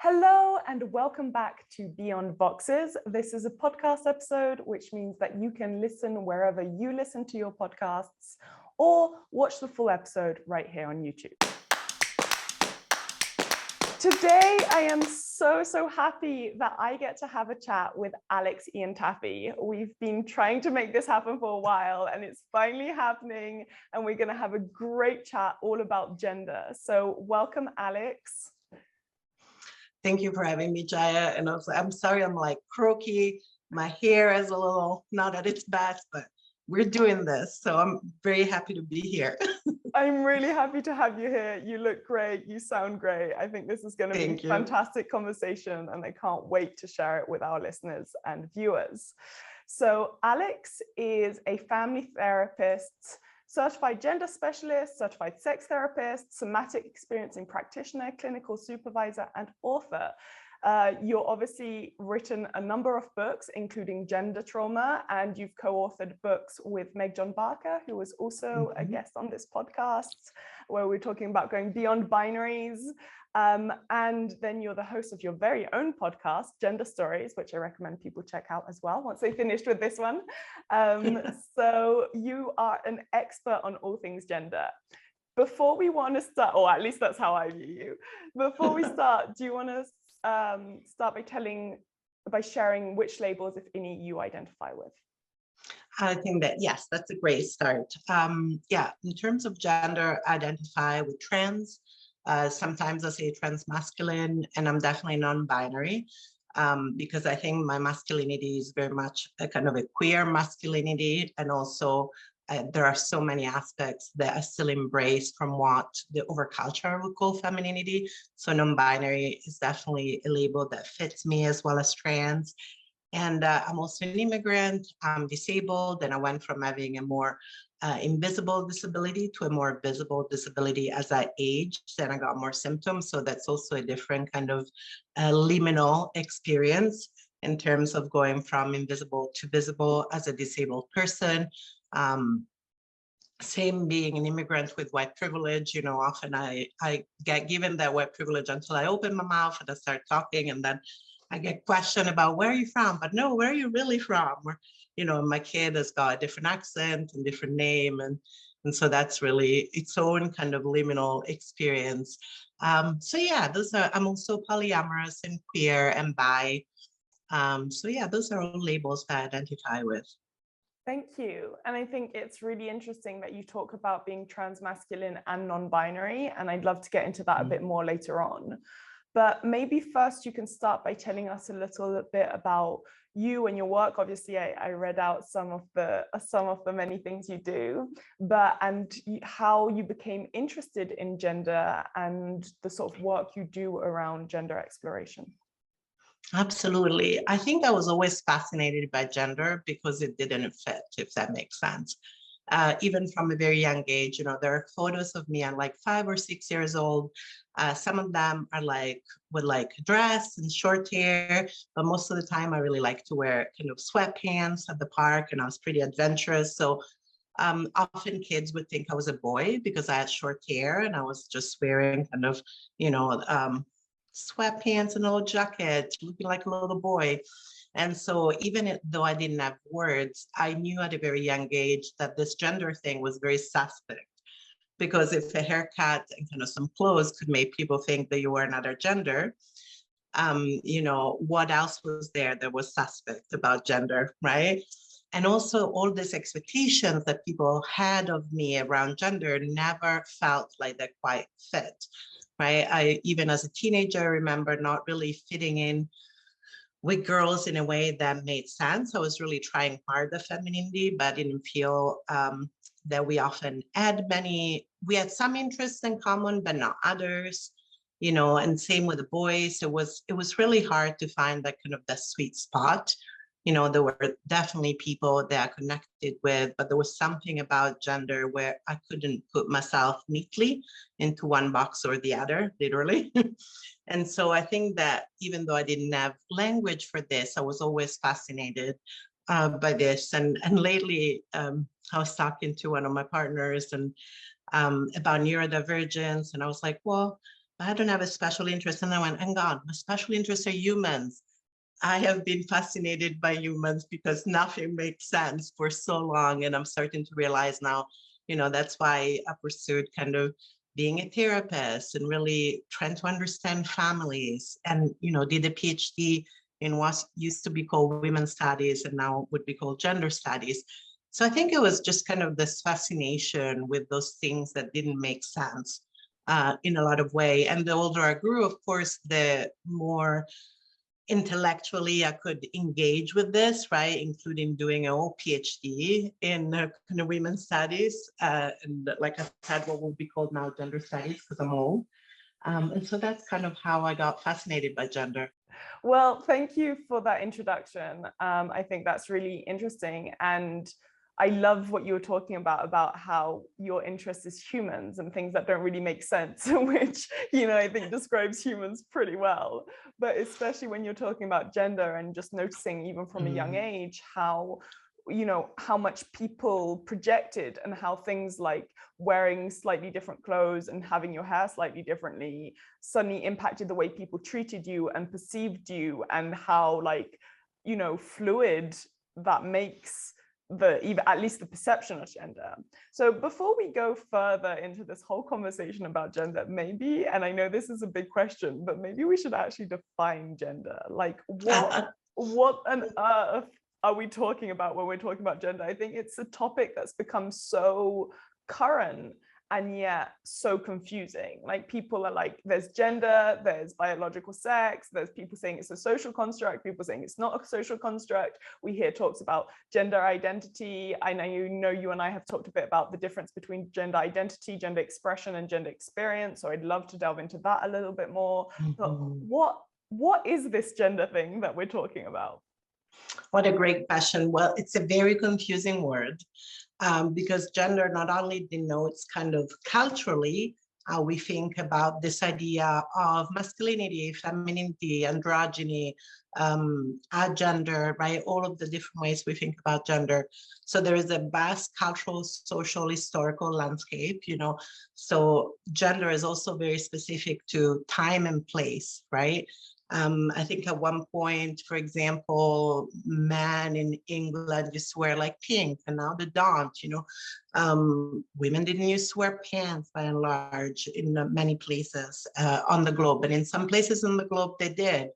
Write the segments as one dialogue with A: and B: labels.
A: Hello and welcome back to Beyond Boxes. This is a podcast episode, which means that you can listen wherever you listen to your podcasts or watch the full episode right here on YouTube. Today, I am so happy that I get to have a chat with Alex Iantaffi. We've been trying to make this happen for a while and it's finally happening, and we're going to have a great chat all about gender. So welcome, Alex.
B: Thank you for having me, Jaya. And also, I'm sorry I'm like croaky. My hair is a little not at its best, but we're doing this. So I'm very happy to be here.
A: I'm really happy to have you here. You look great. You sound great. I think this is going to be a fantastic conversation, and I can't wait to share it with our listeners and viewers. So Alex is a family therapist, certified gender specialist, certified sex therapist, somatic experiencing practitioner, clinical supervisor, and author. You're obviously written a number of books, including Gender Trauma, and you've co-authored books with Meg John Barker, who was also a guest on this podcast, where we're talking about going beyond binaries. And then you're the host of your very own podcast, Gender Stories, which I recommend people check out as well once they finished with this one. So you are an expert on all things gender. Before we want to start, or at least that's how I view you. Before we start, do you want to start by sharing which labels, if any, you identify with?
B: I think that, yes, that's a great start. In terms of gender, I identify with trans. Sometimes I say transmasculine, and I'm definitely non-binary because I think my masculinity is very much a kind of a queer masculinity, and also there are so many aspects that I still embrace from what the overculture would call femininity. So non-binary is definitely a label that fits me, as well as trans. And I'm also an immigrant. I'm disabled, and I went from having a more invisible disability to a more visible disability as I aged, and I got more symptoms. So that's also a different kind of liminal experience in terms of going from invisible to visible as a disabled person. Same being an immigrant with white privilege, you know, often I get given that white privilege until I open my mouth and I start talking, and then I get questioned about where are you from, but no, where are you really from? Or, you know, my kid has got a different accent and different name, and so that's really its own kind of liminal experience. So yeah, those are, I'm also polyamorous and queer and bi. So yeah, those are all labels that I identify with.
A: Thank you. And I think it's really interesting that you talk about being transmasculine and non-binary, and I'd love to get into that a bit more later on. But maybe first you can start by telling us a little bit about you and your work. Obviously, I read out some of the many things you do, and how you became interested in gender and the sort of work you do around gender exploration.
B: Absolutely. I think I was always fascinated by gender because it didn't fit, if that makes sense. Even from a very young age, you know, there are photos of me. I'm like 5 or 6 years old. Some of them are like with like dress and short hair, but most of the time I really like to wear kind of sweatpants at the park, and I was pretty adventurous. So often kids would think I was a boy because I had short hair and I was just wearing kind of, you know, sweatpants and a little jacket, looking like a little boy. And so even though I didn't have words, I knew at a very young age that this gender thing was very suspect, because if a haircut and kind of some clothes could make people think that you were another gender, you know, what else was there that was suspect about gender, right? And also all these expectations that people had of me around gender never felt like they quite fit, right? I, even as a teenager, I remember not really fitting in with girls in a way that made sense. I was really trying hard at femininity, but I didn't feel that we often had we had some interests in common, but not others, you know, and same with the boys. It was really hard to find that kind of the sweet spot. You know, there were definitely people that I connected with, but there was something about gender where I couldn't put myself neatly into one box or the other, literally. And so I think that even though I didn't have language for this, I was always fascinated by this. And lately, I was talking to one of my partners and about neurodivergence, and I was like, well, I don't have a special interest. And I went, and God, my special interests are humans. I have been fascinated by humans because nothing makes sense for so long. And I'm starting to realize now, that's why I pursued kind of being a therapist and really trying to understand families, and, did a PhD in what used to be called women's studies and now would be called gender studies. So I think it was just kind of this fascination with those things that didn't make sense in a lot of way. And the older I grew, of course, the more intellectually I could engage with this, right? Including doing a whole PhD in kind of women's studies. And like I said, what will be called now gender studies, because I'm old. And so that's kind of how I got fascinated by gender.
A: Well, thank you for that introduction. I think that's really interesting. And I love what you were talking about how your interest is humans and things that don't really make sense, which, I think describes humans pretty well. But especially when you're talking about gender and just noticing even from a young age, how much people projected and how things like wearing slightly different clothes and having your hair slightly differently suddenly impacted the way people treated you and perceived you, and how fluid that makes at least the perception of gender. So before we go further into this whole conversation about gender, maybe, and I know this is a big question, but maybe we should actually define gender. Like what on earth are we talking about when we're talking about gender? I think it's a topic that's become so current and yet so confusing. Like, people are like, there's gender, there's biological sex, there's people saying it's a social construct, people saying it's not a social construct. We hear talks about gender identity. I know you and I have talked a bit about the difference between gender identity, gender expression, and gender experience. So I'd love to delve into that a little bit more. But what is this gender thing that we're talking about?
B: What a great question. Well, it's a very confusing word. Because gender not only denotes kind of culturally how we think about this idea of masculinity, femininity, androgyny, agender, right? All of the different ways we think about gender. So there is a vast cultural, social, historical landscape, So gender is also very specific to time and place, right? I think at one point, for example, men in England used to wear like pink, and now they don't, Women didn't used to wear pants by and large in many places on the globe. And in some places on the globe, they did.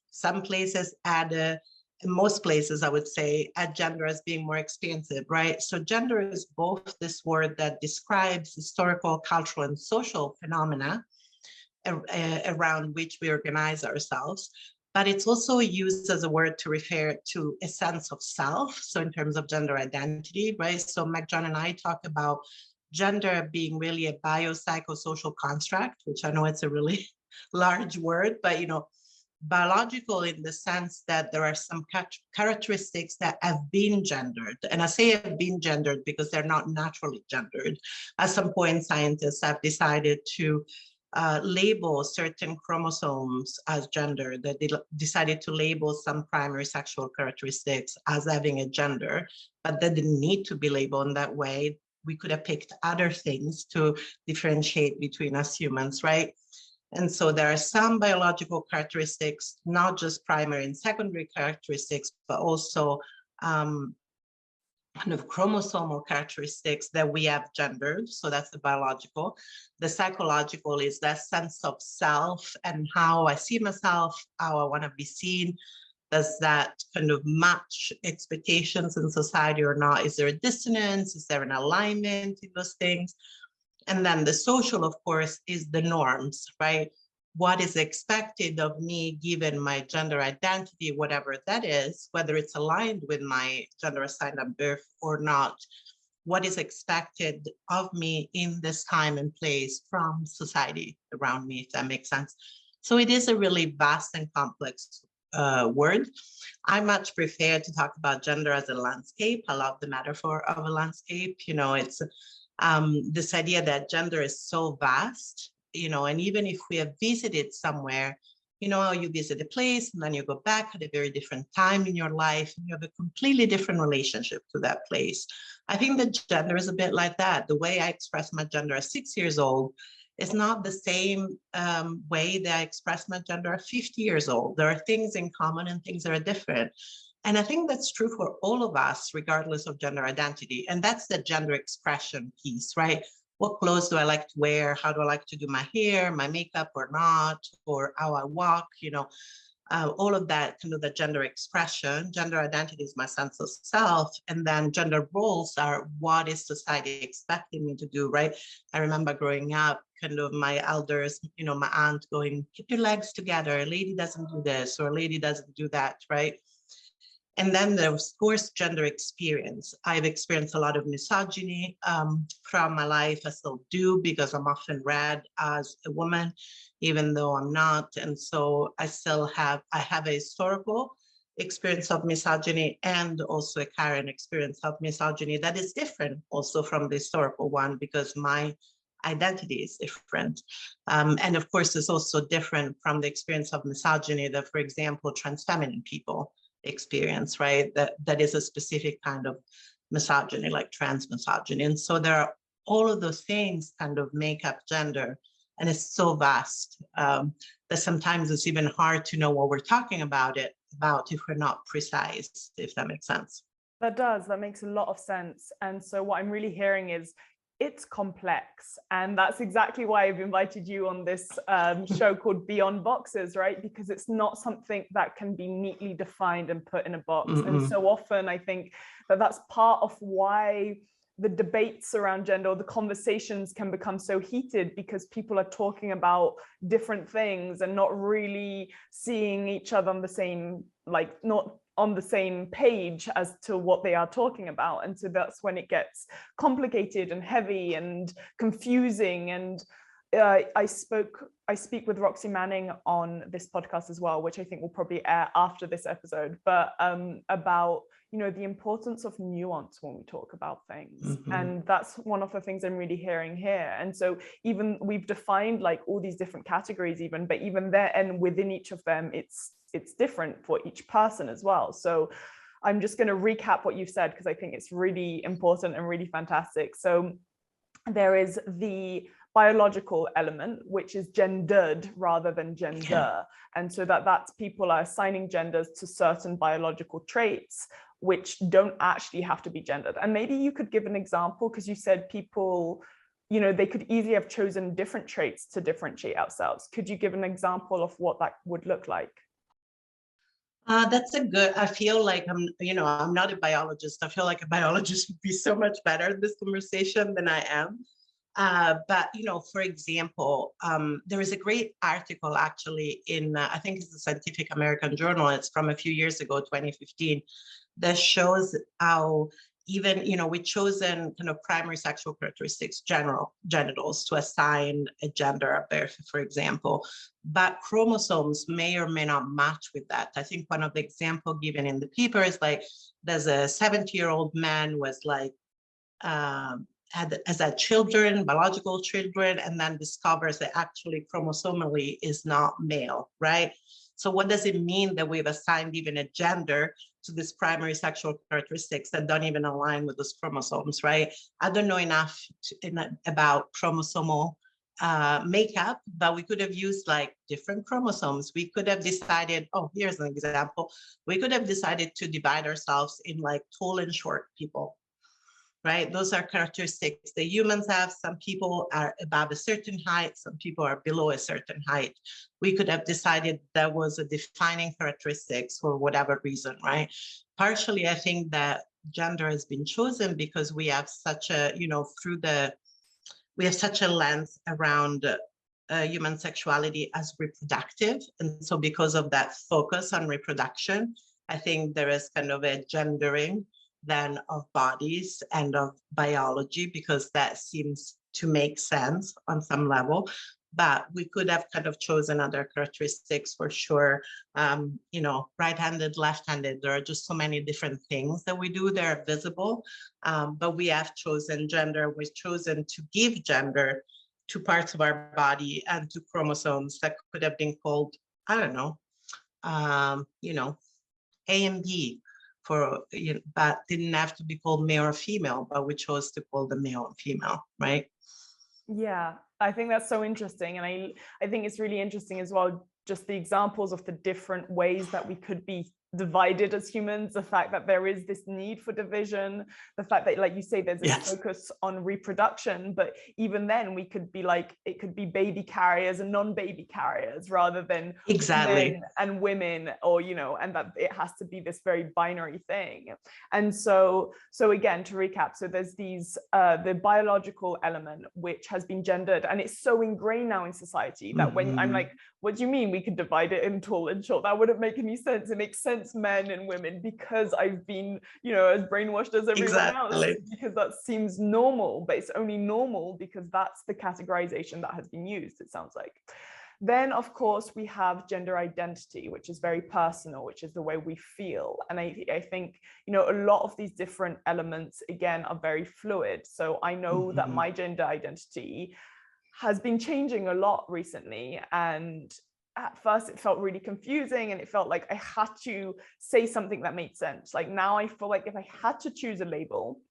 B: Some places in most places, I would say, add gender as being more expansive, right? So gender is both this word that describes historical, cultural, and social phenomena around which we organize ourselves, but it's also used as a word to refer to a sense of self. So in terms of gender identity, right? So McJohn and I talk about gender being really a biopsychosocial construct, which I know it's a really large word, but biological in the sense that there are some characteristics that have been gendered. And I say have been gendered because they're not naturally gendered. At some point, scientists have decided to label certain chromosomes as gender, that they decided to label some primary sexual characteristics as having a gender, but that didn't need to be labeled in that way. We could have picked other things to differentiate between us humans, right? And so there are some biological characteristics, not just primary and secondary characteristics, but also kind of chromosomal characteristics that we have gendered. So that's the biological. The psychological is that sense of self and how I see myself, how I want to be seen. Does that kind of match expectations in society or not? Is there a dissonance? Is there an alignment in those things? And then the social, of course, is the norms, right? What is expected of me given my gender identity, whatever that is, whether it's aligned with my gender assigned at birth or not, what is expected of me in this time and place from society around me, if that makes sense. So it is a really vast and complex word. I much prefer to talk about gender as a landscape. I love the metaphor of a landscape. It's this idea that gender is so vast, and even if we have visited somewhere, you visit a place and then you go back at a very different time in your life and you have a completely different relationship to that place. I think that gender is a bit like that. The way I express my gender at 6 years old It's not the same way that I express my gender at 50 years old. There are things in common and things that are different. And I think that's true for all of us, regardless of gender identity. And that's the gender expression piece, right? What clothes do I like to wear? How do I like to do my hair, my makeup or not, or how I walk, you know, all of that, kind of the gender expression. Gender identity is my sense of self. And then gender roles are what is society expecting me to do, right? I remember growing up, kind of my elders, you know, my aunt going, keep your legs together. A lady doesn't do this, or a lady doesn't do that, right? And then there's, of course, gender experience. I've experienced a lot of misogyny from my life. I still do, because I'm often read as a woman, even though I'm not. And so I have a historical experience of misogyny and also a current experience of misogyny that is different also from the historical one, because my identity is different. And of course, it's also different from the experience of misogyny that, for example, trans feminine people experience, right? That is a specific kind of misogyny, like trans misogyny. And so there are all of those things kind of make up gender. And it's so vast that sometimes it's even hard to know what we're talking about if we're not precise, if that makes sense.
A: That does. That makes a lot of sense. And so what I'm really hearing is it's complex. And that's exactly why I've invited you on this show called Beyond Boxes, right? Because it's not something that can be neatly defined and put in a box. And so often I think that that's part of why the debates around gender, or the conversations, can become so heated, because people are talking about different things and not really seeing each other on the same, like, not on the same page as to what they are talking about. And so that's when it gets complicated and heavy and confusing. And I speak with Roxy Manning on this podcast as well, which I think will probably air after this episode, but about, you know, the importance of nuance when we talk about things. And that's one of the things I'm really hearing here. And so even we've defined like all these different categories even, but even there and within each of them, it's different for each person as well. So I'm just going to recap what you've said, because I think it's really important and really fantastic. So there is the biological element, which is gendered rather than gender. And so that's people are assigning genders to certain biological traits, which don't actually have to be gendered. And maybe you could give an example, because you said people, you know, they could easily have chosen different traits to differentiate ourselves. Could you give an example of what that would look like?
B: That's a good, I feel like I'm not a biologist. I feel like a biologist would be so much better at this conversation than I am. But, you know, for example, there is a great article actually in, I think it's the Scientific American Journal. It's from a few years ago, 2015, that shows how even, you know, we've chosen kind of primary sexual characteristics, genitals, to assign a gender at birth, for example, but chromosomes may or may not match with that. I think one of the examples given in the paper is like, there's a 70-year-old man was like, had children, biological children, and then discovers that actually chromosomally is not male, right? So what does it mean that we've assigned even a gender to these primary sexual characteristics that don't even align with those chromosomes, right? I don't know enough about chromosomal makeup, but we could have used like different chromosomes. We could have decided, oh, here's an example. We could have decided to divide ourselves in like tall and short people, right? Those are characteristics that humans have. Some people are above a certain height, some people are below a certain height. We could have decided that was a defining characteristics for whatever reason, right? Partially, I think that gender has been chosen because we have such a, you know, we have such a lens around human sexuality as reproductive. And so because of that focus on reproduction, I think there is kind of a gendering then of bodies and of biology, because that seems to make sense on some level. But we could have kind of chosen other characteristics for sure. You know, right-handed, left-handed, there are just so many different things that we do that are visible. But we have chosen gender. We've chosen to give gender to parts of our body and to chromosomes that could have been called, I don't know, you know, A and B, but didn't have to be called male or female, but we chose to call them male and female, right?
A: Yeah, I think that's so interesting. And I think it's really interesting as well, just the examples of the different ways that we could be divided as humans, the fact that there is this need for division, the fact that, like you say, there's a focus on reproduction, but even then we could be like, it could be baby carriers and non-baby carriers rather than men and women, or, you know, and that it has to be this very binary thing. And so again, to recap, so there's these the biological element, which has been gendered, and it's so ingrained now in society that when I'm like, what do you mean we could divide it in tall and short? That wouldn't make any sense. It makes sense, men and women, because I've been, you know, as brainwashed as everyone else, because that seems normal, but it's only normal because that's the categorization that has been used, it sounds like. Then, of course, we have gender identity, which is very personal, which is the way we feel. And I think, you know, a lot of these different elements, again, are very fluid. So I know that my gender identity has been changing a lot recently. And at first it felt really confusing, and it felt like I had to say something that made sense. Like now I feel like if I had to choose a label,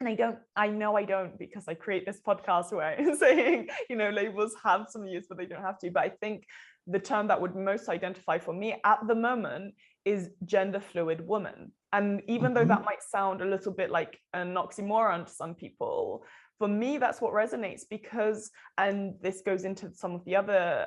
A: and I know I don't, because I create this podcast where I'm saying, you know, labels have some use, but they don't have to. But I think the term that would most identify for me at the moment is gender fluid woman. And even though that might sound a little bit like an oxymoron to some people, for me, that's what resonates, because, and this goes into some of the other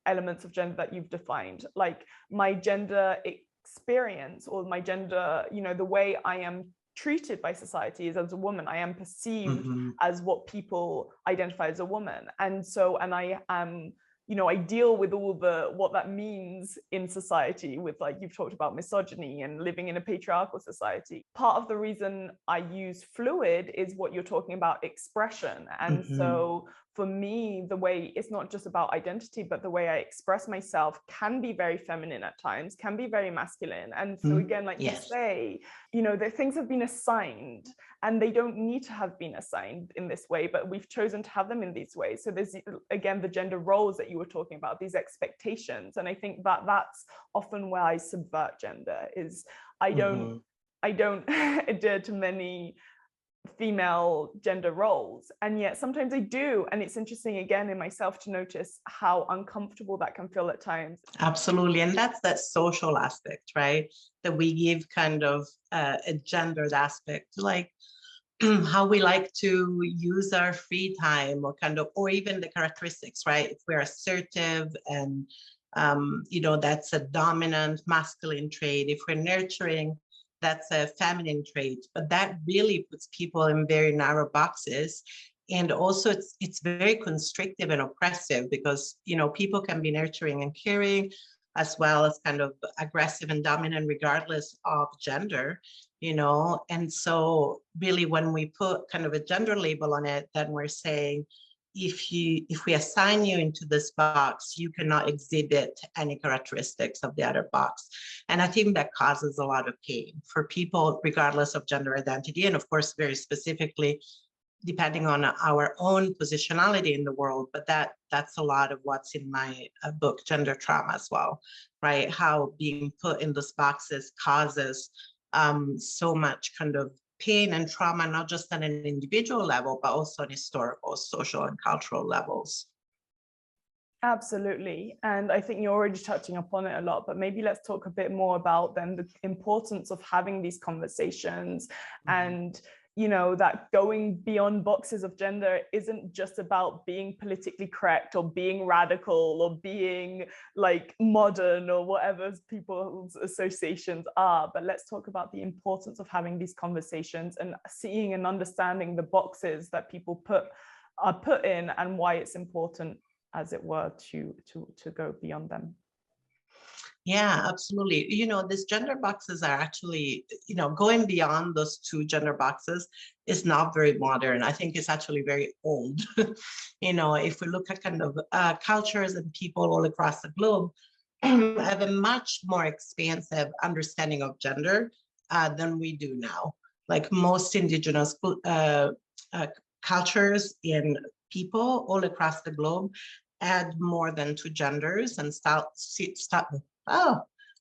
A: elements of gender that you've defined, like my gender experience, or my gender, you know, the way I am treated by society is as a woman. I am perceived as what people identify as a woman. And so, and I am, you know, I deal with all the, what that means in society, with, like, you've talked about misogyny and living in a patriarchal society. Part of the reason I use fluid is what you're talking about, expression. And so for me, the way, it's not just about identity, but the way I express myself can be very feminine at times, can be very masculine. And so again, like you say, you know, that things have been assigned, and they don't need to have been assigned in this way, but we've chosen to have them in these ways. So there's, again, the gender roles that you were talking about, these expectations. And I think that that's often where I subvert gender, is I don't adhere to many female gender roles, and yet sometimes I do. And it's interesting, again, in myself, to notice how uncomfortable that can feel at times.
B: Absolutely. And that's that social aspect, right? That we give kind of a gendered aspect, like how we like to use our free time, or kind of, or even the characteristics, right? If we're assertive and, you know, that's a dominant masculine trait. If we're nurturing, that's a feminine trait. But that really puts people in very narrow boxes. And also it's very constrictive and oppressive, because, you know, people can be nurturing and caring, as well as kind of aggressive and dominant, regardless of gender, you know. And so really, when we put kind of a gender label on it, then we're saying, if we assign you into this box, you cannot exhibit any characteristics of the other box. And I think that causes a lot of pain for people, regardless of gender identity. And of course, very specifically, depending on our own positionality in the world. But that's a lot of what's in my book, Gender Trauma, as well, right? How being put in those boxes causes so much kind of pain and trauma, not just on an individual level, but also on historical, social, and cultural levels.
A: Absolutely. And I think you're already touching upon it a lot, but maybe let's talk a bit more about then the importance of having these conversations, and, you know, that going beyond boxes of gender isn't just about being politically correct, or being radical, or being like modern, or whatever people's associations are. But let's talk about the importance of having these conversations and seeing and understanding the boxes that people are put in, and why it's important, as it were, to go beyond them.
B: Yeah, absolutely. You know, these gender boxes are actually, you know, going beyond those two gender boxes is not very modern. I think it's actually very old. You know, if we look at kind of cultures and people all across the globe, have a much more expansive understanding of gender than we do now. Like most indigenous cultures and people all across the globe add more than two genders and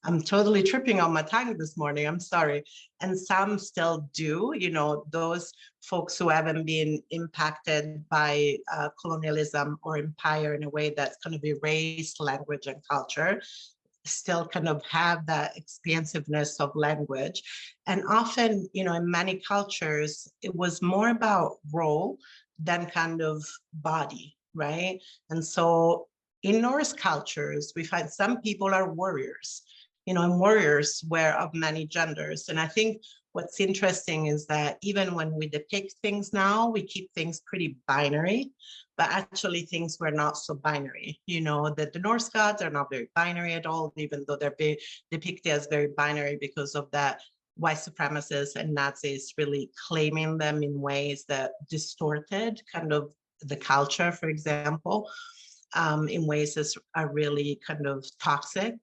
B: I'm totally tripping on my tongue this morning. I'm sorry. And some still do, you know, those folks who haven't been impacted by colonialism or empire in a way that's kind of erased language and culture, still kind of have that expansiveness of language. And often, you know, in many cultures, it was more about role than kind of body, right? And so in Norse cultures, we find some people are warriors, you know, and warriors were of many genders. And I think what's interesting is that even when we depict things now, we keep things pretty binary, but actually things were not so binary. You know, that the Norse gods are not very binary at all, even though they're depicted as very binary because of that white supremacists and Nazis really claiming them in ways that distorted kind of the culture, for example, in ways that are really kind of toxic.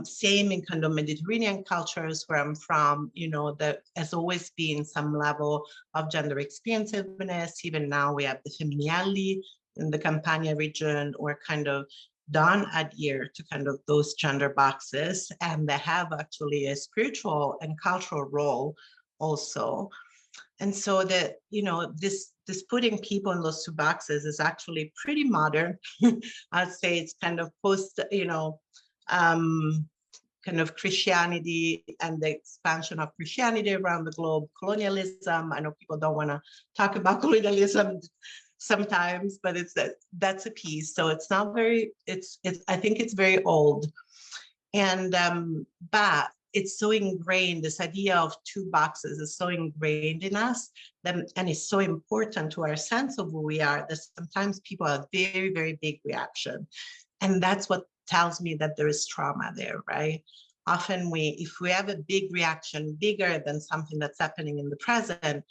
B: Same in kind of Mediterranean cultures where I'm from, you know, there has always been some level of gender expansiveness. Even now we have the femminili in the Campania region, or kind of don't adhere to kind of those gender boxes, and they have actually a spiritual and cultural role also. And so that, you know, this putting people in those two boxes is actually pretty modern. I'd say it's kind of post, you know, kind of Christianity and the expansion of Christianity around the globe, colonialism. I know people don't want to talk about colonialism sometimes, but that's a piece. So it's not very, I think it's very old. And, but it's so ingrained, this idea of two boxes is so ingrained in us, and it's so important to our sense of who we are, that sometimes people have very, very big reaction. And that's what tells me that there is trauma there, right? Often if we have a big reaction, bigger than something that's happening in the present,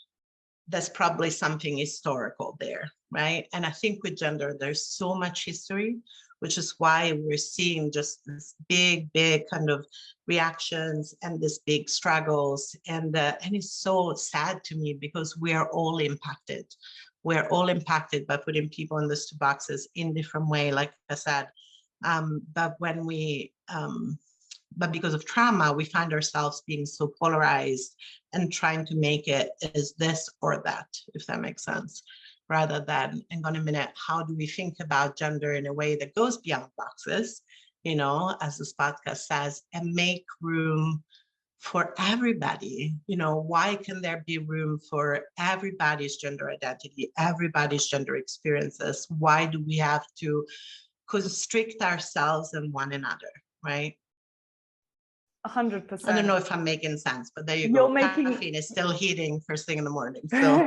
B: there's probably something historical there, right? And I think with gender, there's so much history, which is why we're seeing just this big kind of reactions and this big struggles. And it's so sad to me because we are all impacted. We're all impacted by putting people in these two boxes in different way, like I said. But when but because of trauma, we find ourselves being so polarized and trying to make it as this or that, if that makes sense, rather than, hang on a minute, how do we think about gender in a way that goes beyond boxes, you know, as this podcast says, and make room for everybody? You know, why can there be room for everybody's gender identity, everybody's gender experiences? Why do we have to constrict ourselves and one another, right?
A: 100%.
B: I don't know if I'm making sense, but there you go. Caffeine is still heating first thing in the morning. So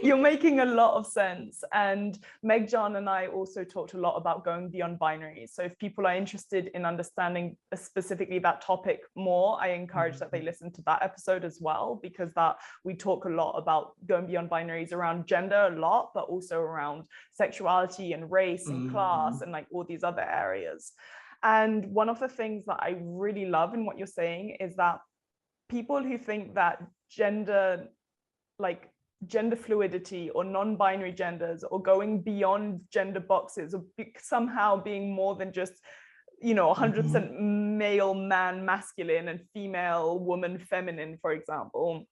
A: you're making a lot of sense. And Meg John and I also talked a lot about going beyond binaries. So if people are interested in understanding specifically that topic more, I encourage that they listen to that episode as well, because that we talk a lot about going beyond binaries around gender a lot, but also around sexuality and race and class and like all these other areas. And one of the things that I really love in what you're saying is that people who think that gender fluidity or non-binary genders or going beyond gender boxes or somehow being more than just, you know, 100% male, man, masculine and female, woman, feminine, for example,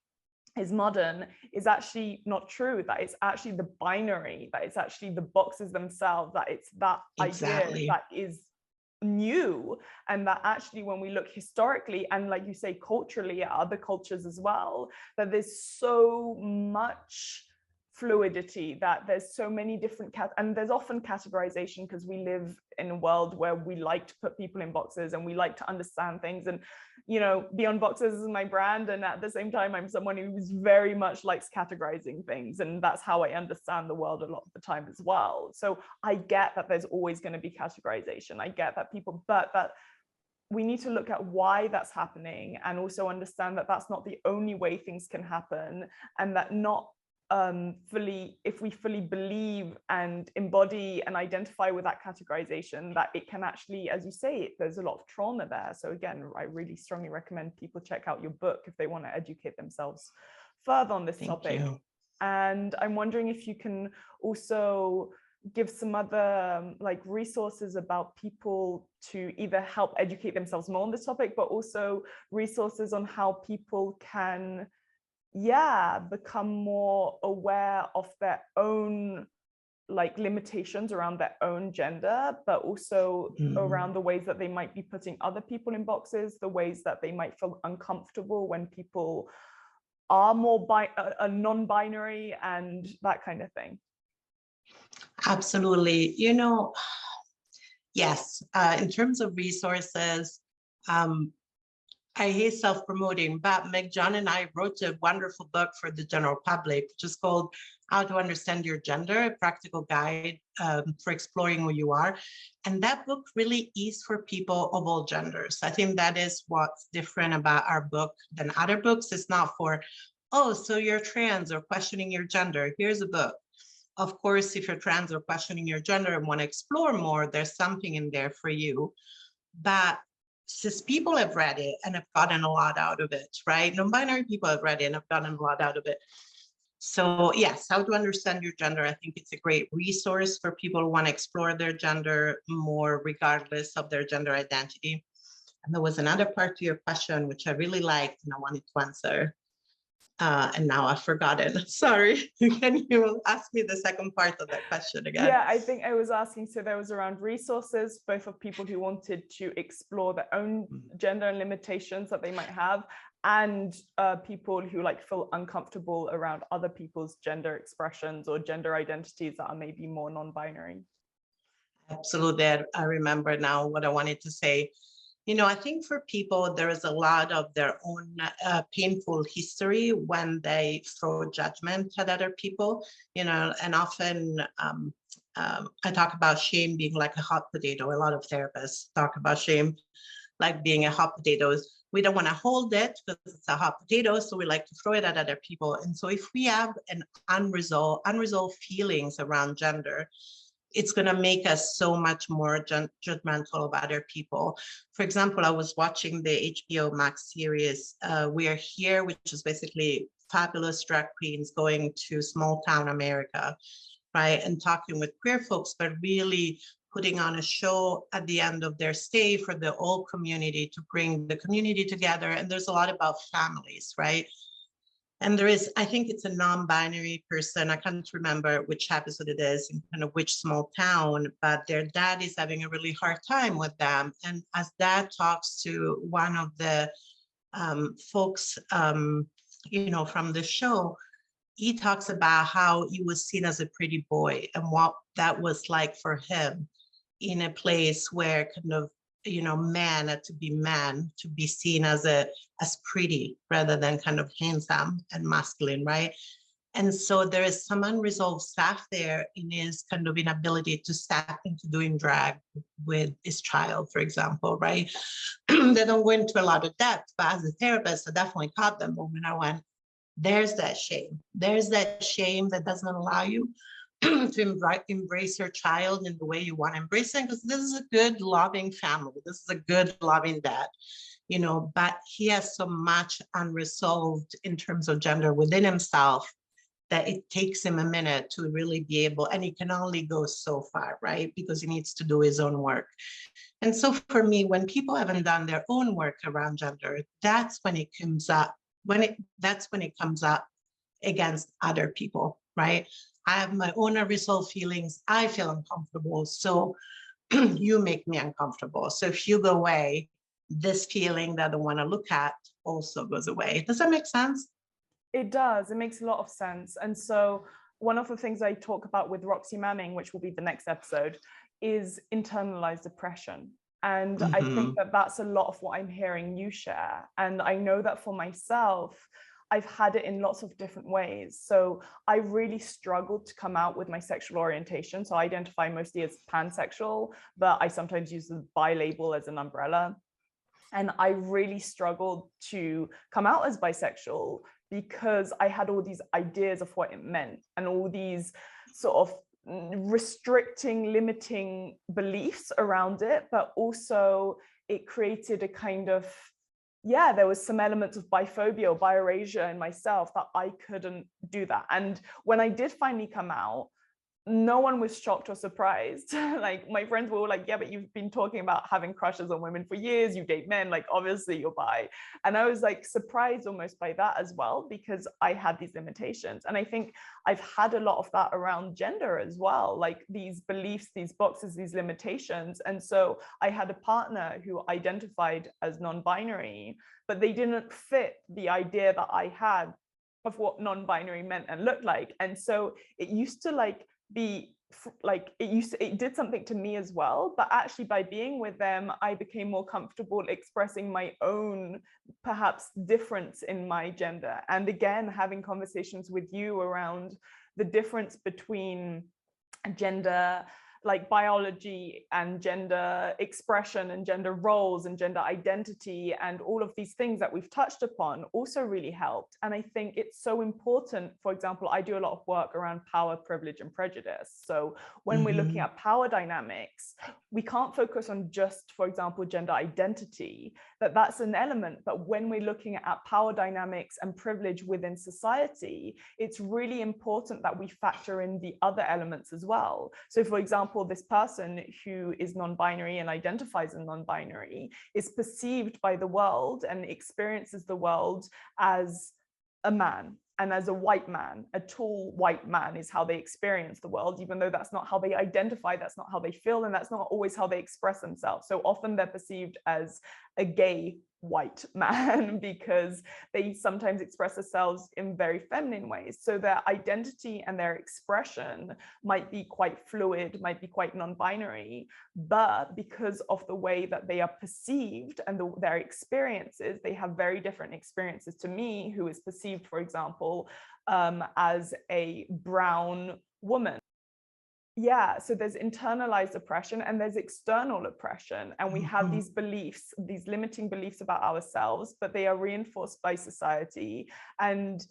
A: is modern, is actually not true. That it's actually the binary, that it's actually the boxes themselves, that it's that idea that is new. And that actually when we look historically and like you say culturally at other cultures as well, that there's so much fluidity, that there's so many different and there's often categorization because we live in a world where we like to put people in boxes and we like to understand things. And you know, Beyond Boxes is my brand, and at the same time I'm someone who very much likes categorizing things, and that's how I understand the world a lot of the time as well. So I get that there's always going to be categorization. I get that people, but that we need to look at why that's happening and also understand that that's not the only way things can happen, and that not if we fully believe and embody and identify with that categorization, that it can actually, as you say, there's a lot of trauma there. So again, I really strongly recommend people check out your book if they want to educate themselves further on this topic. And I'm wondering if you can also give some other like resources about people to either help educate themselves more on this topic, but also resources on how people can, become more aware of their own like limitations around their own gender, but also around the ways that they might be putting other people in boxes, the ways that they might feel uncomfortable when people are more non-binary, and that kind of thing.
B: Absolutely. Yes, in terms of resources, I hate self-promoting, but Meg John and I wrote a wonderful book for the general public, which is called How to Understand Your Gender, a practical guide for exploring who you are. And that book really is for people of all genders. I think that is what's different about our book than other books. It's not for, oh, so you're trans or questioning your gender. Here's a book. Of course, if you're trans or questioning your gender and want to explore more, there's something in there for you. But cis people have read it and have gotten a lot out of it, right? Non-binary people have read it and have gotten a lot out of it. So yes, How to Understand Your Gender. I think it's a great resource for people who want to explore their gender more, regardless of their gender identity. And there was another part to your question, which I really liked and I wanted to answer. And now I've forgotten. Sorry. Can you ask me the second part of that question again?
A: Yeah, I think I was asking, so there was around resources, both of people who wanted to explore their own gender and limitations that they might have, and people who like feel uncomfortable around other people's gender expressions or gender identities that are maybe more non-binary.
B: Absolutely. I remember now what I wanted to say. I think for people, there is a lot of their own painful history when they throw judgment at other people, and often I talk about shame being like a hot potato. A lot of therapists talk about shame like being a hot potato. We don't want to hold it because it's a hot potato, so we like to throw it at other people. And so if we have an unresolved feelings around gender, it's going to make us so much more judgmental of other people. For example, I was watching the HBO Max series, We Are Here, which is basically fabulous drag queens going to small town America, right? And talking with queer folks, but really putting on a show at the end of their stay for the whole community to bring the community together. And there's a lot about families, right? And there is, I think it's a non-binary person, I can't remember which episode it is, in kind of which small town, but their dad is having a really hard time with them. And as dad talks to one of the folks, from the show, he talks about how he was seen as a pretty boy and what that was like for him in a place where kind of, man had to be man, to be seen as pretty rather than kind of handsome and masculine, right? And so there is some unresolved stuff there in his kind of inability to step into doing drag with his child, for example, right? They don't go into a lot of depth, but as a therapist, I definitely caught the moment. I went, there's that shame. There's that shame that doesn't allow you to embrace your child in the way you want to embrace them, because this is a good, loving family. This is a good, loving dad, but he has so much unresolved in terms of gender within himself that it takes him a minute to really be able, and he can only go so far, right? Because he needs to do his own work. And so for me, when people haven't done their own work around gender, that's when it comes up, that's when it comes up against other people, right? I have my own unresolved feelings. I feel uncomfortable. So you make me uncomfortable. So if you go away, this feeling that I don't want to look at also goes away. Does that make sense?
A: It does. It makes a lot of sense. And so one of the things I talk about with Roxy Manning, which will be the next episode, is internalized oppression. And I think that that's a lot of what I'm hearing you share. And I know that for myself, I've had it in lots of different ways. So I really struggled to come out with my sexual orientation. So I identify mostly as pansexual, but I sometimes use the bi label as an umbrella. And I really struggled to come out as bisexual because I had all these ideas of what it meant and all these sort of restricting, limiting beliefs around it, but also it created a kind of, there was some elements of biphobia or bi-erasure in myself that I couldn't do that. And when I did finally come out, no one was shocked or surprised. Like my friends were all like, yeah, but you've been talking about having crushes on women for years, you date men, like obviously you're bi. And I was like surprised almost by that as well, because I had these limitations. And I think I've had a lot of that around gender as well, like these beliefs, these boxes, these limitations. And so I had a partner who identified as non-binary, but they didn't fit the idea that I had of what non-binary meant and looked like. And so it used to like be like it did something to me as well, but actually by being with them I became more comfortable expressing my own perhaps difference in my gender, and again having conversations with you around the difference between gender, like biology and gender expression and gender roles and gender identity and all of these things that we've touched upon also really helped. And I think it's so important. For example, I do a lot of work around power, privilege, and prejudice. So when we're looking at power dynamics, we can't focus on just, for example, gender identity, that's an element. But when we're looking at power dynamics and privilege within society, it's really important that we factor in the other elements as well. So for example, this person who is non-binary and identifies as non-binary is perceived by the world and experiences the world as a man, and as a white man, a tall white man is how they experience the world, even though that's not how they identify, that's not how they feel, and that's not always how they express themselves. So often they're perceived as a gay white man because they sometimes express themselves in very feminine ways. So their identity and their expression might be quite fluid, might be quite non-binary, but because of the way that they are perceived and their experiences, they have very different experiences to me, who is perceived, for example, as a brown woman. Yeah, so there's internalized oppression and there's external oppression, and we have these beliefs, these limiting beliefs about ourselves, but they are reinforced by society. And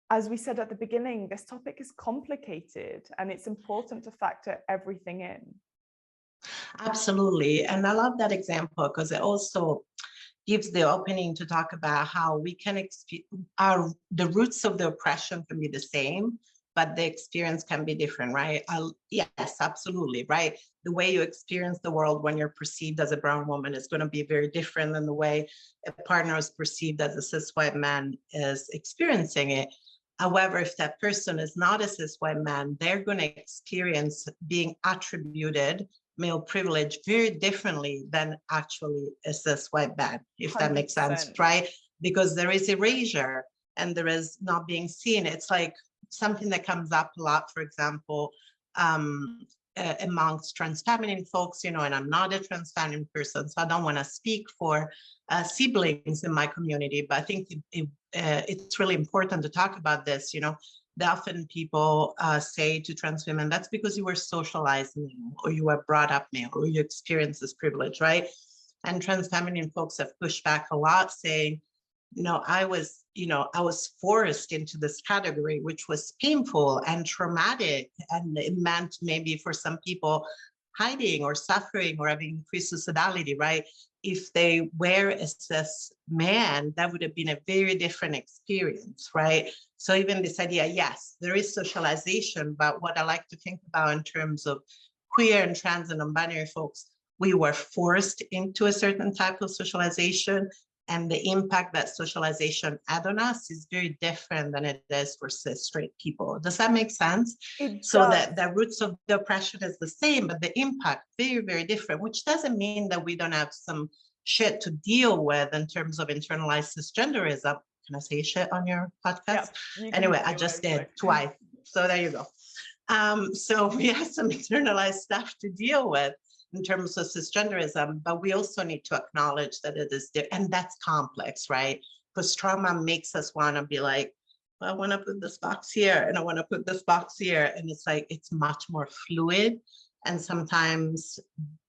A: as we said at the beginning, this topic is complicated and it's important to factor everything in.
B: Absolutely. And I love that example because it also gives the opening to talk about how we can the roots of the oppression can be the same, but the experience can be different, right? Yes, absolutely, right? The way you experience the world when you're perceived as a brown woman is going to be very different than the way a partner is perceived as a cis white man is experiencing it. However, if that person is not a cis white man, they're going to experience being attributed male privilege very differently than actually a cis white man, if 100%. That makes sense, right? Because there is erasure and there is not being seen. It's like something that comes up a lot, for example, amongst trans feminine folks, you know, and I'm not a trans feminine person, so I don't want to speak for siblings in my community, but I think it's really important to talk about this, you know. Often people say to trans women, that's because you were socialized male, or you were brought up male, or you experienced this privilege, right? And trans feminine folks have pushed back a lot, saying, no, I was forced into this category, which was painful and traumatic, and it meant maybe for some people hiding or suffering or having increased suicidality, right? If they were a cis man, that would have been a very different experience, right? So even this idea, yes, there is socialization, but what I like to think about in terms of queer and trans and non-binary folks, we were forced into a certain type of socialization, and the impact that socialization had on us is very different than it is for cis straight people. Does that make sense? So that the roots of the oppression is the same, but the impact very, very different, which doesn't mean that we don't have some shit to deal with in terms of internalized cisgenderism. Can I say shit on your podcast? Yeah, anyway, I just did twice. So there you go. So we have some internalized stuff to deal with in terms of cisgenderism, but we also need to acknowledge that it is, and that's complex, right? Because trauma makes us want to be like, well, I want to put this box here and I want to put this box here. And it's like, it's much more fluid. And sometimes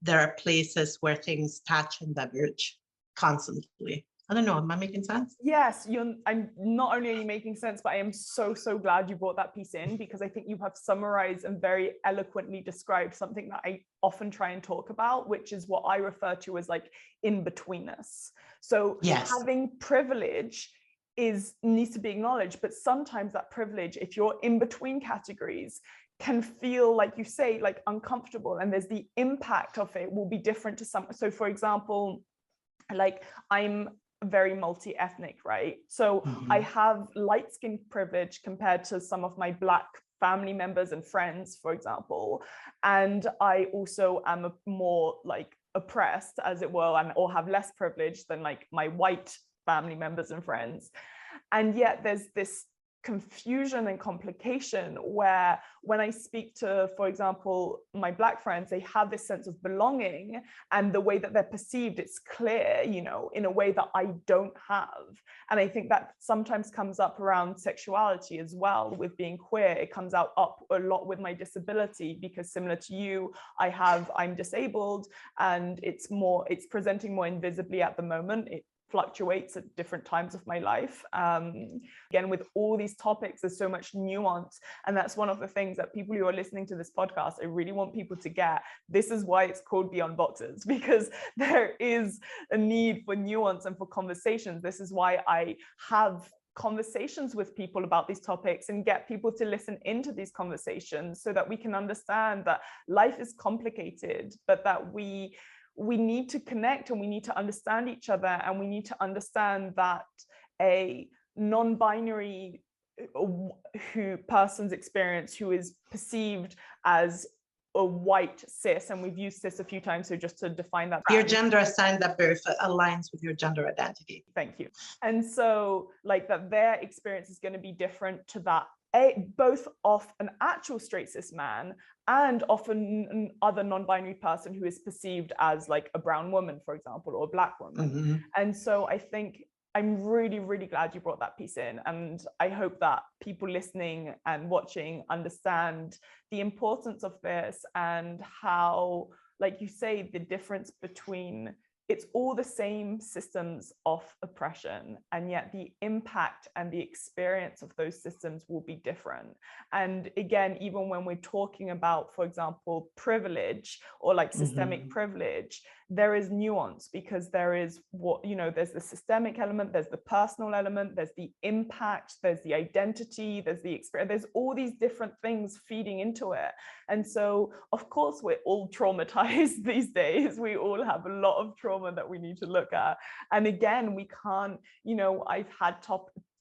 B: there are places where things touch and diverge constantly. I don't know, am I making sense?
A: Yes, I'm not only are you making sense, but I am so glad you brought that piece in, because I think you have summarized and very eloquently described something that I often try and talk about, which is what I refer to as like in-betweenness. So yes, having privilege needs to be acknowledged, but sometimes that privilege, if you're in between categories, can feel, like you say, like uncomfortable, and there's the impact of it will be different to some. So for example, like I'm very multi-ethnic, right? So I have light skin privilege compared to some of my Black family members and friends, for example. And I also am a more like oppressed, as it were, and or have less privilege than like my white family members and friends. And yet there's this confusion and complication where when I speak to, for example, my Black friends, they have this sense of belonging, and the way that they're perceived, it's clear, you know, in a way that I don't have. And I think that sometimes comes up around sexuality as well. With being queer, it comes out up a lot with my disability, because similar to you, I'm disabled, and it's presenting more invisibly at the moment. It fluctuates at different times of my life. Again, with all these topics, there's so much nuance. And that's one of the things that people who are listening to this podcast, I really want people to get. This is why it's called Beyond Boxes, because there is a need for nuance and for conversations. This is why I have conversations with people about these topics and get people to listen into these conversations, so that we can understand that life is complicated, but that we need to connect, and we need to understand each other, and we need to understand that a non-binary person's experience who is perceived as a white cis, and we've used cis a few times, so just to define that.
B: Your gender assigned at birth aligns with your gender identity.
A: Thank you. And so like that their experience is going to be different to that, both of an actual straight cis man and often an other non-binary person who is perceived as like a brown woman, for example, or a Black woman. And so I think I'm really, really glad you brought that piece in. And I hope that people listening and watching understand the importance of this, and how, like you say, the difference between, it's all the same systems of oppression, and yet the impact and the experience of those systems will be different. And again, even when we're talking about, for example, privilege or like systemic privilege, there is nuance, because there is there's the systemic element, there's the personal element, there's the impact, there's the identity, there's the experience, there's all these different things feeding into it. And so, of course, we're all traumatized these days. We all have a lot of trauma that we need to look at. And again, we can't, I've had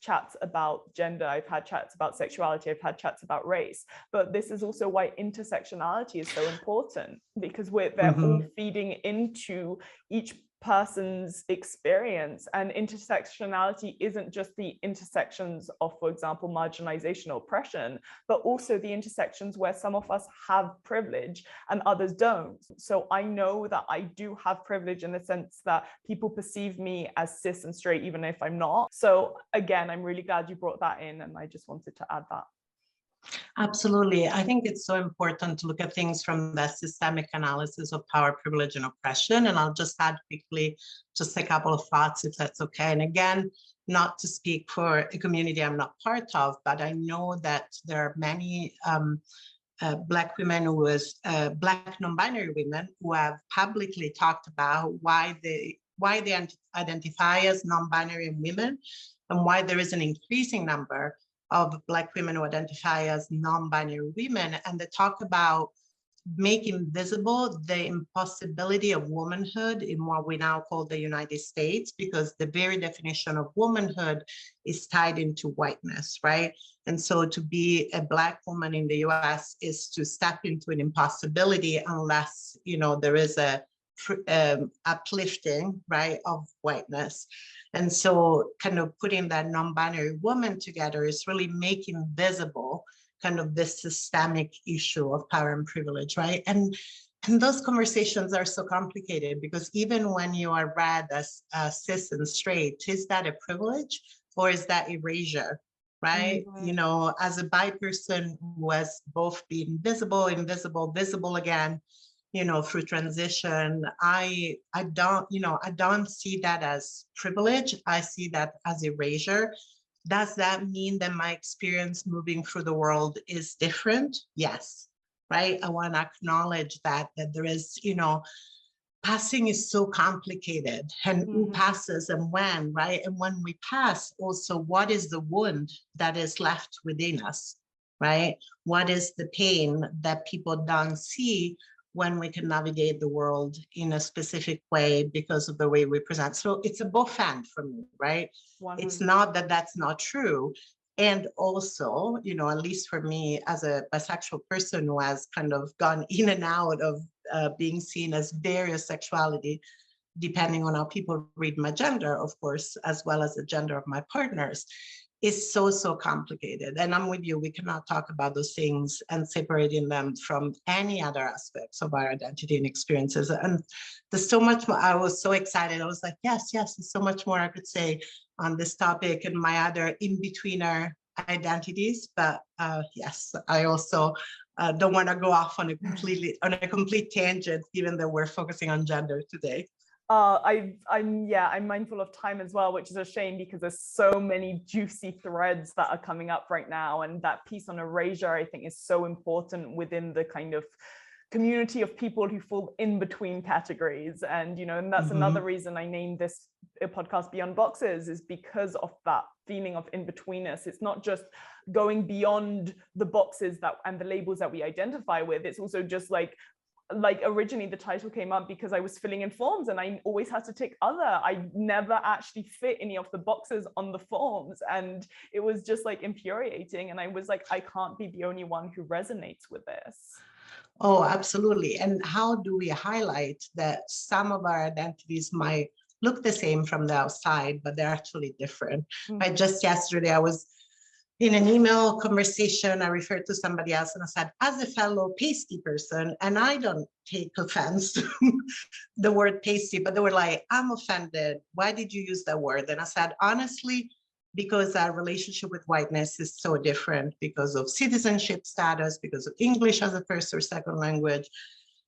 A: chats about gender, I've had chats about sexuality, I've had chats about race, but this is also why intersectionality is so important, because they're all feeding into each person's experience. And intersectionality isn't just the intersections of, for example, marginalization or oppression, but also the intersections where some of us have privilege and others don't. So I know that I do have privilege in the sense that people perceive me as cis and straight, even if I'm not. So again, I'm really glad you brought that in, and I just wanted to add that.
B: Absolutely. I think it's so important to look at things from the systemic analysis of power, privilege, and oppression. And I'll just add quickly just a couple of thoughts, if that's okay. And again, not to speak for a community I'm not part of, but I know that there are many Black women Black non-binary women who have publicly talked about why they identify as non-binary women, and why there is an increasing number of Black women who identify as non-binary women. And they talk about making visible the impossibility of womanhood in what we now call the United States, because the very definition of womanhood is tied into whiteness, right? And so to be a Black woman in the US is to step into an impossibility unless, there is a uplifting, right, of whiteness. And so kind of putting that non-binary woman together is really making visible kind of this systemic issue of power and privilege, right? And those conversations are so complicated, because even when you are read as cis and straight, is that a privilege or is that erasure, right? As a bi person who has both been visible, invisible, visible again, through transition, I don't see that as privilege. I see that as erasure. Does that mean that my experience moving through the world is different? Yes, right? I want to acknowledge that there is, passing is so complicated, and who passes and when, right? And when we pass, also, what is the wound that is left within us, right? What is the pain that people don't see when we can navigate the world in a specific way because of the way we present? So it's a both and for me, right?
A: 100%.
B: It's not that that's not true. And also, you know, at least for me as a bisexual person who has kind of gone in and out of being seen as various sexuality, depending on how people read my gender, of course, as well as the gender of my partners, is so, so complicated. And I'm with you, we cannot talk about those things and separating them from any other aspects of our identity and experiences. And there's so much more. I was so excited. I was like, yes, there's so much more I could say on this topic and my other in-betweener identities. But yes, I also don't want to go off on a complete tangent, given that we're focusing on gender today.
A: I'm mindful of time as well, which is a shame because there's so many juicy threads that are coming up right now. And that piece on erasure, I think, is so important within the kind of community of people who fall in between categories. And, you know, and that's another reason I named this podcast Beyond Boxes, is because of that feeling of in-betweenness. It's not just going beyond the boxes that and the labels that we identify with. It's also just like originally the title came up because I was filling in forms and I always had to tick other. I never actually fit any of the boxes on the forms, and it was just like infuriating. And I was like, I can't be the only one who resonates with this.
B: Oh, absolutely. And how do we highlight that some of our identities might look the same from the outside, but they're actually different? Right? Just yesterday, I was in an email conversation, I referred to somebody else and I said, as a fellow pasty person, and I don't take offense to the word pasty, but they were like, I'm offended. Why did you use that word? And I said, honestly, because our relationship with whiteness is so different because of citizenship status, because of English as a first or second language,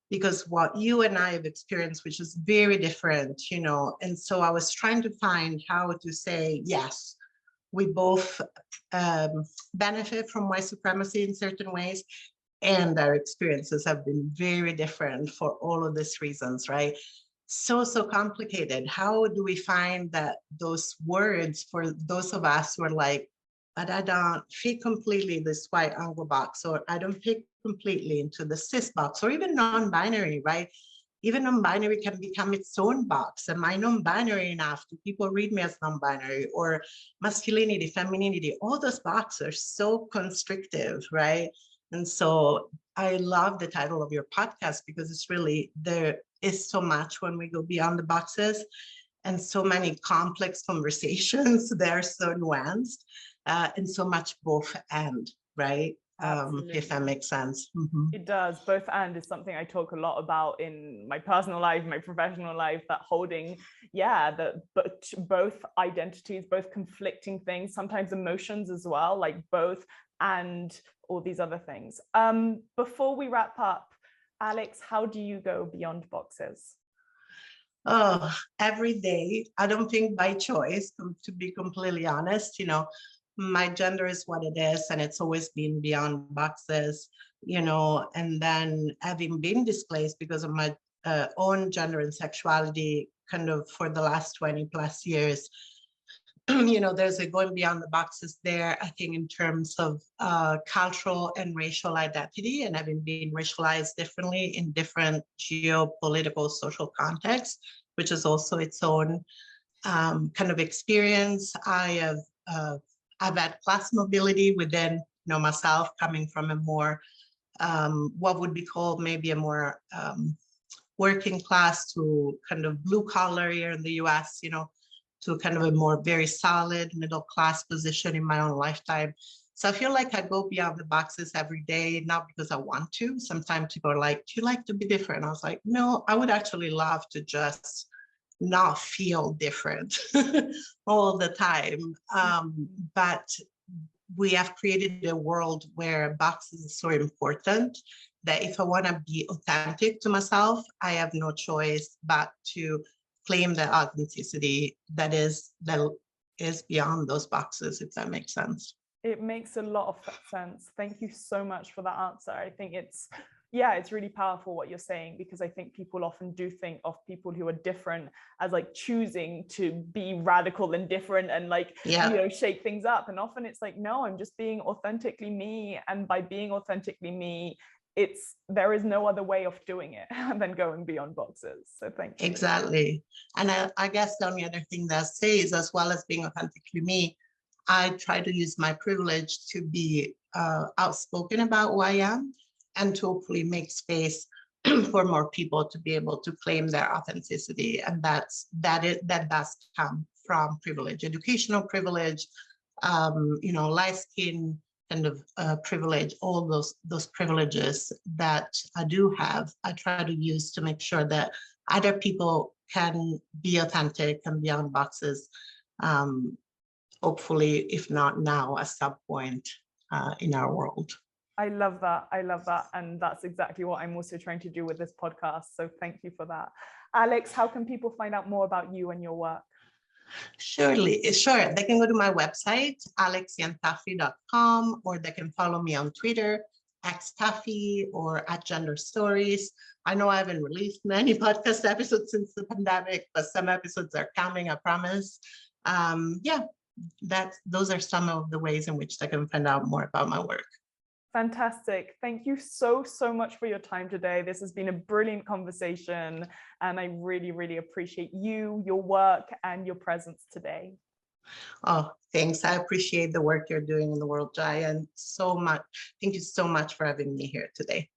B: because what you and I have experienced, which is very different, you know. And so I was trying to find how to say, yes, we both benefit from white supremacy in certain ways, and our experiences have been very different for all of these reasons, right? So complicated. How do we find that those words for those of us who are like, but I don't fit completely this white Anglo box, or I don't fit completely into the cis box, or even non-binary, right? Even non-binary can become its own box. Am I non-binary enough? Do people read me as non-binary? Or masculinity, femininity, all those boxes are so constrictive, right? And so I love the title of your podcast because it's really, there is so much when we go beyond the boxes and so many complex conversations. They're so nuanced and so much both and, right? If that makes sense.
A: It does. Both and is something I talk a lot about in my personal life, my professional life, that holding, but both identities, both conflicting things, sometimes emotions as well, like both and all these other things. Before we wrap up, Alex, how do you go beyond boxes?
B: Oh, every day. I don't think by choice, to be completely honest. You know, my gender is what it is, and it's always been beyond boxes, you know. And then having been displaced because of my own gender and sexuality kind of for the last 20 plus years, you know, there's a going beyond the boxes there, I think, in terms of cultural and racial identity, and having been racialized differently in different geopolitical, social contexts, which is also its own kind of experience. I've had class mobility within, you know, myself, coming from a more, what would be called maybe a more working class to kind of blue collar here in the US, you know, to kind of a more very solid middle class position in my own lifetime. So I feel like I go beyond the boxes every day, not because I want to. Sometimes people are like, do you like to be different? I was like, no, I would actually love to just not feel different all the time. But we have created a world where boxes is so important that if I want to be authentic to myself, I have no choice but to claim the authenticity that is beyond those boxes, if that makes sense.
A: It makes a lot of sense. Thank you so much for that answer. I think it's Yeah, it's really powerful what you're saying, because I think people often do think of people who are different as like choosing to be radical and different and like, shake things up. And often it's like, no, I'm just being authentically me. And by being authentically me, there is no other way of doing it than going beyond boxes. So thank you.
B: Exactly. And I guess the only other thing that I say is, as well as being authentically me, I try to use my privilege to be outspoken about who I am, and to hopefully make space for more people to be able to claim their authenticity. And that does come from privilege, educational privilege, light skin kind of privilege, all those privileges that I do have, I try to use to make sure that other people can be authentic and beyond boxes. Hopefully, if not now, at some point in our world.
A: I love that. I love that. And that's exactly what I'm also trying to do with this podcast. So thank you for that. Alex, how can people find out more about you and your work?
B: Sure. They can go to my website, iantaffi.com, or they can follow me on Twitter, @Taffy or @GenderStories. I know I haven't released many podcast episodes since the pandemic, but some episodes are coming, I promise. Those are some of the ways in which they can find out more about my work.
A: Fantastic. Thank you so much for your time today. This has been a brilliant conversation, and I really, really appreciate you, your work, and your presence today.
B: Oh, thanks. I appreciate the work you're doing in the world, Jai, and so much. Thank you so much for having me here today.